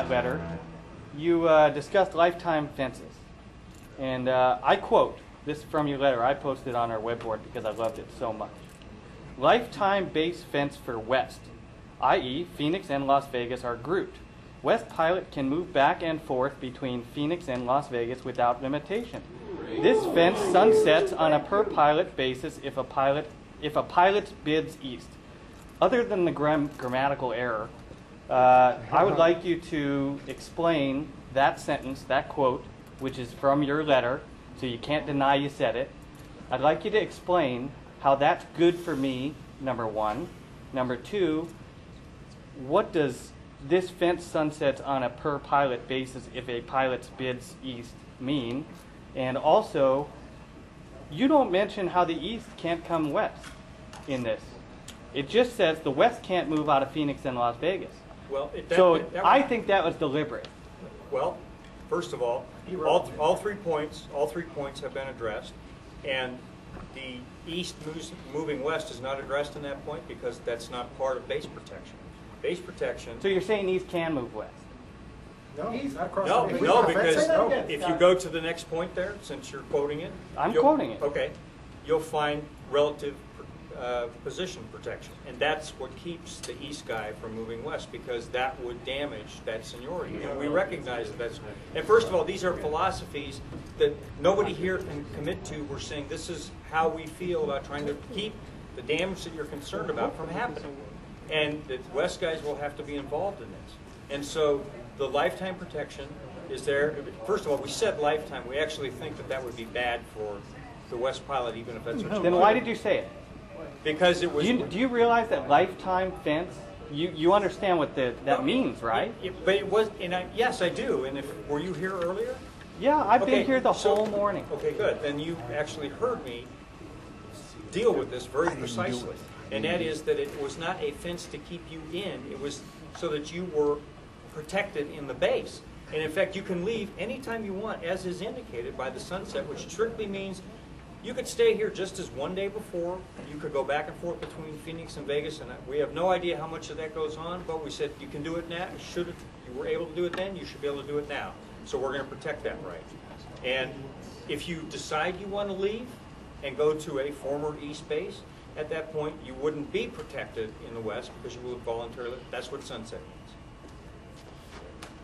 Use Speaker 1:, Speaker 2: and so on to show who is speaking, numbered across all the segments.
Speaker 1: letter, you discussed lifetime fences. And I quote this from your letter. I posted on our web board because I loved it so much. Lifetime base fence for West, i.e. Phoenix and Las Vegas are grouped. West Pilot can move back and forth between Phoenix and Las Vegas without limitation. This fence sunsets on a per pilot basis if a pilot bids east. Other than the grammatical error, I would like you to explain that sentence, that quote, which is from your letter, so you can't deny you said it. I'd like you to explain how that's good for me, number one. Number two, what does this fence sunsets on a per pilot basis if a pilot bids east mean? And also, you don't mention how the east can't come west in this. It just says the west can't move out of Phoenix and Las Vegas.
Speaker 2: Well,
Speaker 1: I think that was deliberate.
Speaker 2: Well, first of all 3 points have been addressed, and the east moving west is not addressed in that point because that's not part of base protection. Base protection.
Speaker 1: So you're saying east can move west?
Speaker 2: No, no, because if you go to the next point there, since you're quoting it,
Speaker 1: I'm quoting it.
Speaker 2: Okay, you'll find relative position protection, and that's what keeps the east guy from moving west, because that would damage that seniority, and we recognize that that's. And first of all, these are philosophies that nobody here can commit to. We're saying this is how we feel about trying to keep the damage that you're concerned about from happening, and the west guys will have to be involved in this. And so the lifetime protection is there. First of all, we said lifetime. We actually think that that would be bad for the West Pilot, even if that's what you
Speaker 1: Then why did you say it?
Speaker 2: Because it was.
Speaker 1: Do you realize that lifetime fence? You understand what that means, right?
Speaker 2: But it was, and yes, I do. And were you here earlier?
Speaker 1: Yeah, I've been here the whole morning.
Speaker 2: Okay, good. Then you actually heard me deal with this very precisely, and that is that it was not a fence to keep you in. It was so that you were protected in the base. And in fact, you can leave anytime you want, as is indicated by the sunset, which strictly means you could stay here just as one day before. You could go back and forth between Phoenix and Vegas, and we have no idea how much of that goes on, but we said you can do it now. You were able to do it then, you should be able to do it now. So we're going to protect that right. And if you decide you want to leave and go to a former east base, at that point you wouldn't be protected in the west because you would voluntarily. That's what sunset means.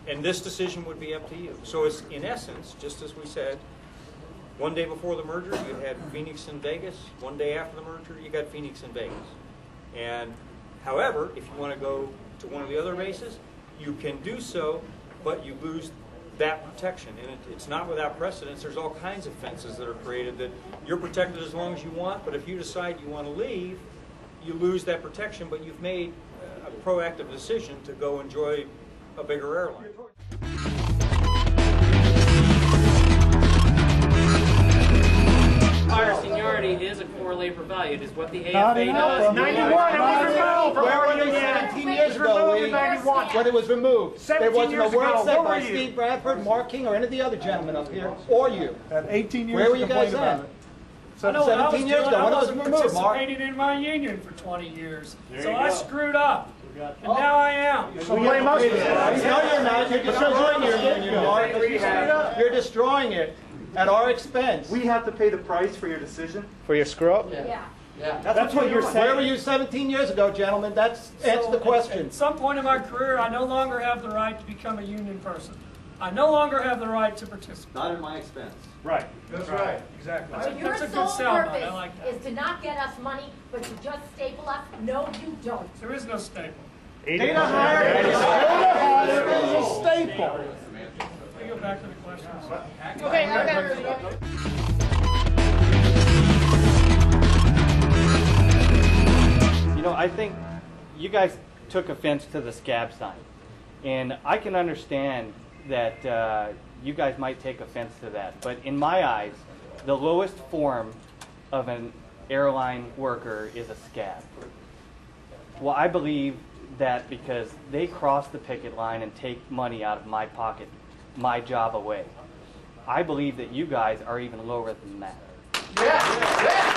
Speaker 2: And this decision would be up to you. So it's, in essence, just as we said, one day before the merger, you had Phoenix and Vegas. One day after the merger, you got Phoenix and Vegas. And however, if you want to go to one of the other bases, you can do so, but you lose that protection. And it's not without precedence. There's all kinds of fences that are created that you're protected as long as you want, but if you decide you want to leave, you lose that protection, but you've made a proactive decision to go enjoy a bigger airline.
Speaker 3: Higher seniority is a core labor value. It is what the AFA does.
Speaker 4: 91! Where were you 17 years ago, when it was removed? There wasn't a word said by Steve Bradford, Mark King, or any of the other gentlemen up here, or you.
Speaker 5: At 18 years
Speaker 4: where were you guys then? 17 years ago, when it was removed, Mark.
Speaker 6: I participated in my union for 20 years, so I screwed up. And now I am.
Speaker 4: So blame us. No, you're not. You're destroying your union, Mark. You're destroying it at our expense.
Speaker 5: We have to pay the price for your decision?
Speaker 4: For your screw-up?
Speaker 6: Yeah.
Speaker 4: That's what you're saying. Where were you 17 years ago, gentlemen? Answer the question.
Speaker 6: At some point in my career, I no longer have the right to become a union person. I no longer have the right to participate.
Speaker 7: Not at my expense.
Speaker 5: Right. That's right.
Speaker 6: Exactly.
Speaker 8: So your sole purpose is to not get us money, but to just staple us? No, you don't.
Speaker 6: There is no staple.
Speaker 4: Data hire is a staple.
Speaker 6: Let me go back to the questions.
Speaker 1: You know, I think you guys took offense to the scab sign, and I can understand that you guys might take offense to that, but in my eyes, the lowest form of an airline worker is a scab. Well, I believe that because they cross the picket line and take money out of my pocket, my job away. I believe that you guys are even lower than that.
Speaker 4: Yeah.